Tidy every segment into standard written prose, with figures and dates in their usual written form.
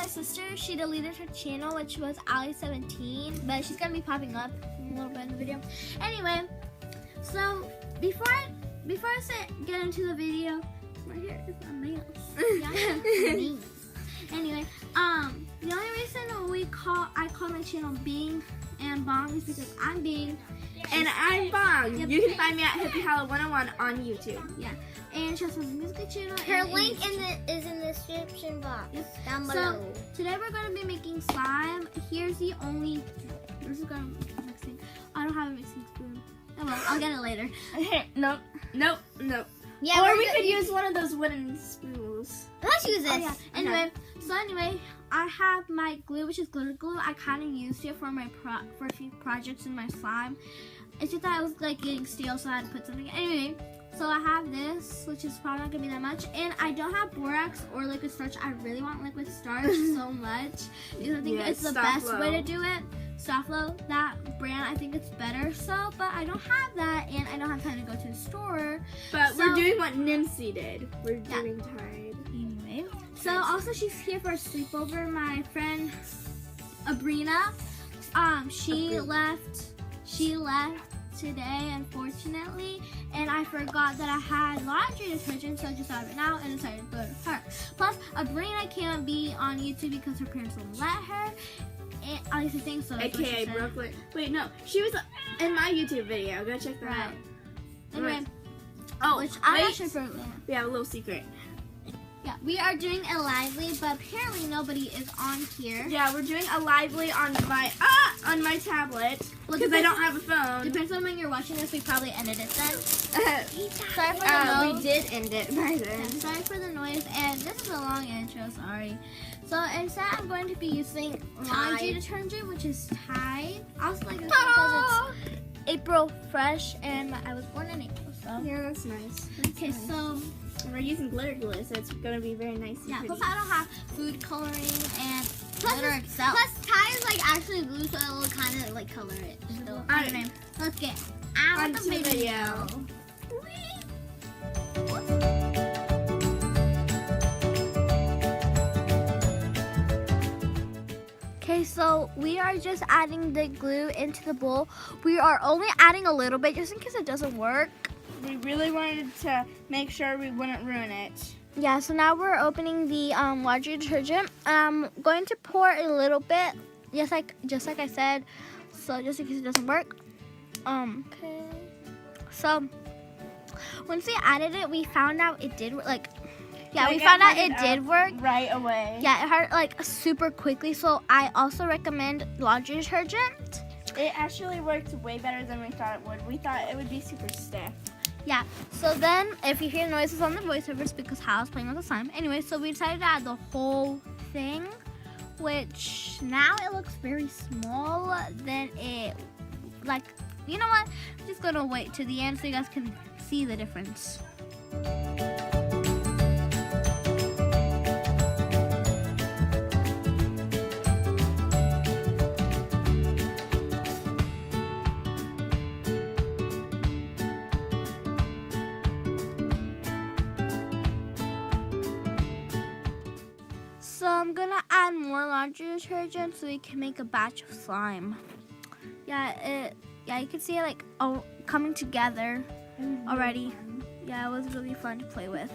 my sister. She deleted her channel, which was Ali17, but she's gonna be popping up a little bit in the video. Anyway, so before I get into the video, right here is my nails. Yeah, anyway, the only reason I call my channel Bing and Bong is because I'm Bing and I'm Bong. Yep. You can find me at Hippie Hollow 101 on YouTube. Yeah. And she has a music channel. Her link is in the description box down below. So today we're going to be making slime. Here's the only. This is going to be mixing. I don't have a mixing spoon. Oh well, I'll get it later. Nope. Yeah, or we could use one of those wooden spools. Let's use this. Oh, yeah. Anyway, I have my glue, which is glitter glue. I kind of used it for for a few projects in my slime. It's just that I was like getting stale, so I had to put something. Anyway. So I have this, which is probably not gonna be that much, and I don't have borax or liquid starch. I really want liquid starch so much because I think it's the best way to do it. Softflow, that brand, I think it's better. So, but I don't have that, and I don't have time to go to the store. But we're doing what Nimsy did. We're doing Tide. Anyway, so also she's here for a sleepover. My friend Abrina, she left today, unfortunately, and I forgot that I had laundry detergent, so I just got it now and decided to go to her. Plus, Abrina can't be on YouTube because her parents won't let her. And at least I think so. AKA Brooklyn. Wait, no, she was in my YouTube video. Go check that out. Anyway, which I'm actually for. We have a little secret. Yeah, we are doing a lively, but apparently nobody is on here. Yeah, we're doing a lively on my tablet because I don't have a phone. Depends on when you're watching this. We probably ended it then. Sorry for the noise. We did end it by then. Yeah, sorry for the noise, and this is a long intro. Sorry. So instead, I'm going to be using laundry detergent, which is Tide. I also like this because it's April Fresh, and I was born in April, so yeah, that's nice. Okay, so. And we're using glitter glue, so it's going to be very nice and pretty. Plus I don't have food coloring and glitter itself. Plus Tide is like actually glue, so it will kind of like color it. So, anyway, let's get on to the video. Okay, so we are just adding the glue into the bowl. We are only adding a little bit just in case it doesn't work. We really wanted to make sure we wouldn't ruin it. Yeah, so now we're opening the laundry detergent. I'm going to pour a little bit, just like I said, so just in case it doesn't work. Okay. So once we added it, we found out it did work. We found out it did work right away. Yeah, it hurt like super quickly. So I also recommend laundry detergent. It actually worked way better than we thought it would. We thought it would be super stiff. Yeah, so then if you hear noises on the voiceovers because Hal's playing with the slime. Anyway, so we decided to add the whole thing, which now it looks very small. Then it, you know what? I'm just gonna wait to the end so you guys can see the difference. So I'm gonna add more laundry detergent so we can make a batch of slime. Yeah, you can see it coming together already. Yeah, it was really fun to play with.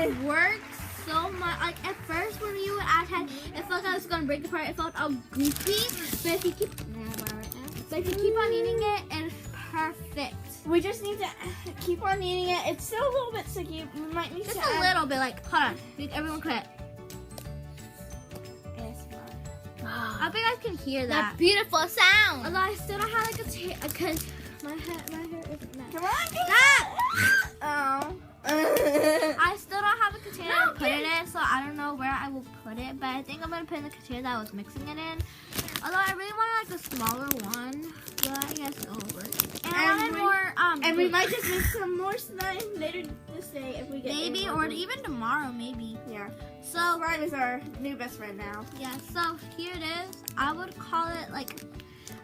I've worked so much. Like at first when you would add head, it felt like I was gonna break apart. It felt all goofy. But if you keep on eating it, it's perfect. We just need to keep on eating it. It's still a little bit sticky. We might need Just to a add little bit. Like hold on, everyone quit. I hope you guys can hear that. That beautiful sound. Although I still don't have like a because my hair isn't that. Come on. Oh. I still don't have a container to put it in, so I don't know where I will put it. But I think I'm gonna put it in the container that I was mixing it in. Although I really wanted like a smaller one, but I guess it'll work. And I wanted more. And we might just make some more slime later this day if we get maybe any or more. even tomorrow maybe. Yeah. So Slime is our new best friend now. yeah, so here it is. I would call it like.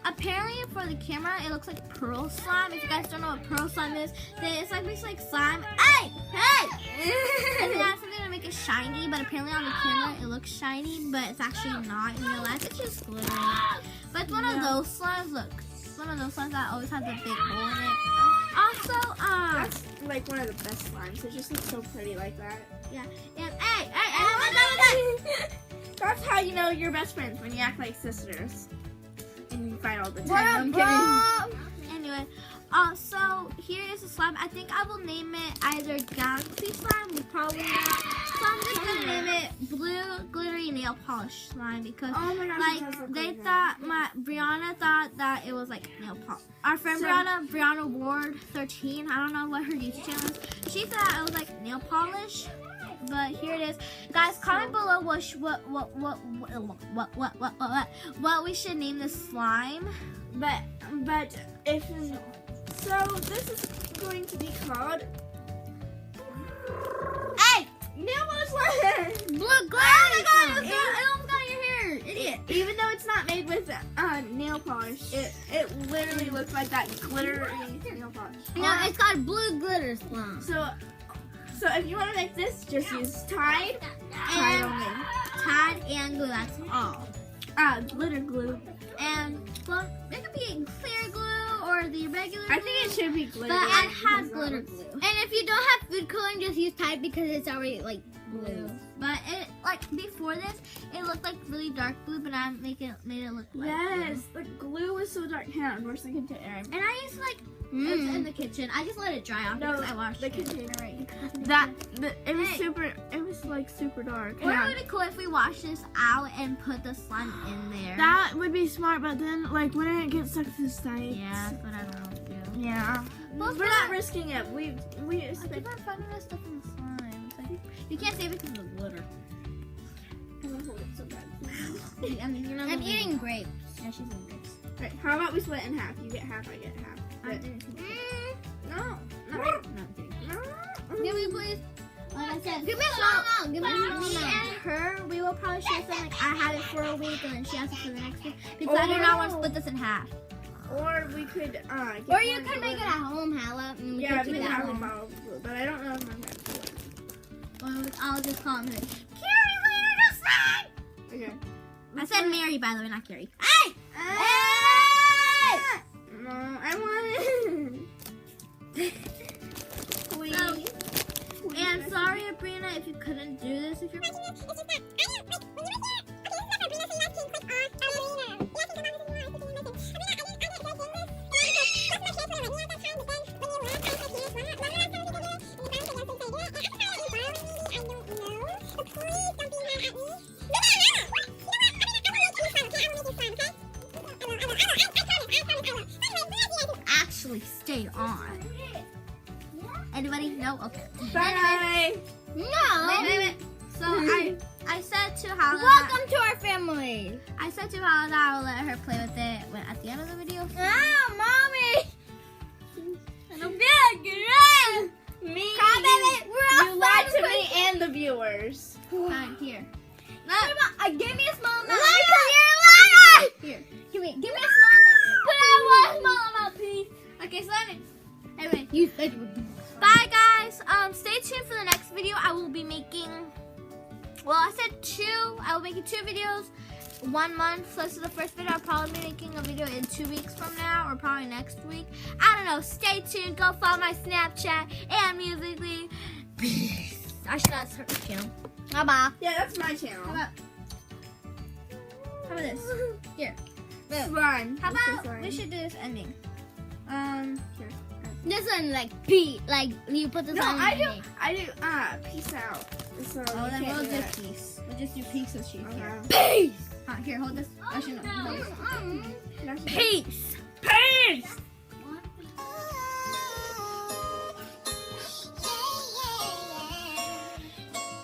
Apparently for the camera it looks like pearl slime. If you guys don't know what pearl slime is, then it's like basically like slime. Hey! And then add something to make it shiny, but apparently on the camera it looks shiny, but it's actually not in real life. It's just glittery. But it's one of those slimes, look. It's one of those slimes that always has a big hole in it. Also, That's like one of the best slimes. It just looks so pretty like that. yeah. And That's how you know you're best friends, when you act like sisters. And you fight all the time. I'm kidding. Anyway, so here is the slime. I think I will name it either Galaxy Slime, we probably not. So I'm just gonna name it Blue Glittery Nail Polish Slime because Oh my gosh, it does like look they like that. thought Brianna thought that it was like nail polish. Our friend Brianna Ward 13, I don't know what her YouTube channel is. She thought it was like nail polish. But here it is, guys. Comment below what we should name this slime. But if so, this is going to be called Hey, nail polish slime. blue glitter! Oh my god, it almost got in your hair, idiot! Even though it's not made with nail polish, it literally looks like that glittery nail polish. No, it's called blue glitter slime. So if you want to make this, just use Tide only. Tide and glue, that's all. Glitter glue. And well, it could be clear glue or the regular glue. I think it should be glitter. but glue it has because glitter that glue. And if you don't have food coloring, just use Tide because it's already like blue. But it like before this, it looked like really dark blue, but I made it look light Yes, blue. the glue was so dark. Hang on, where's the container? And I used like it's in the kitchen. I just let it dry off because I washed the it. container right here. It was it was like super dark. Or it would be cool if we wash this out and put the slime in there. That would be smart, but then like wouldn't it get stuck to the side? Yeah, that's what I don't want to do. Yeah. Well, We're not risking it. We I keep on finding that stuff in the slime. It's like, you can't save it because of the glitter. I mean, you're not I'm gonna- eating grapes. Yeah, she's eating grapes. Right, how about we split in half? You get half, I get half. I didn't. No. No, I'm kidding. Give me, please. Like I said, Give me a small amount. Give me a me small amount. and her, we will probably share some. Like I had it for a week, and then she has it for the next week because I do not want to split this in half. Or we could get Or you one could make it glue. at home, Hala. And we Yeah, could we keep can it at have a home. bottle of glue, but I don't know if my friends do it. Well, I'll just call him. Okay. I said Mary, by the way, not Carrie. Hey! No, I want it. Please. And sorry, Abrina, if you couldn't do this. If you're actually stay on. Anybody? No? Okay. Bye. No. Wait. So I said to Hala Welcome to our family. I said to Hala that I will let her play with it at the end of the video. Oh, mommy. Me. Crybaby, we're all You lied to friends. me and the viewers. Fine, here. Give me a small amount. Here. Give me a small amount. But I want a small amount, please. Okay, so anyway. You said you would do. Bye guys. Stay tuned for the next video. I will be making I said 2. I will be making 2 videos 1 month. So this is the first video. I'll probably be making a video in 2 weeks from now or probably next week. I don't know. Stay tuned. Go follow my Snapchat and Musical.ly. Peace. Actually, that's her channel. Yeah, that's my channel. How about this? Here. Slime. How Let's say about slime. we should do this ending? Here. This one like P, like you put this No, on. I your do. name. Peace out. So Oh, you then can't we'll do do that. peace. We'll just do peace with sheep here. Okay. Peace. Here, hold this. Actually, no. Hold this. That's it. Peace. Peace.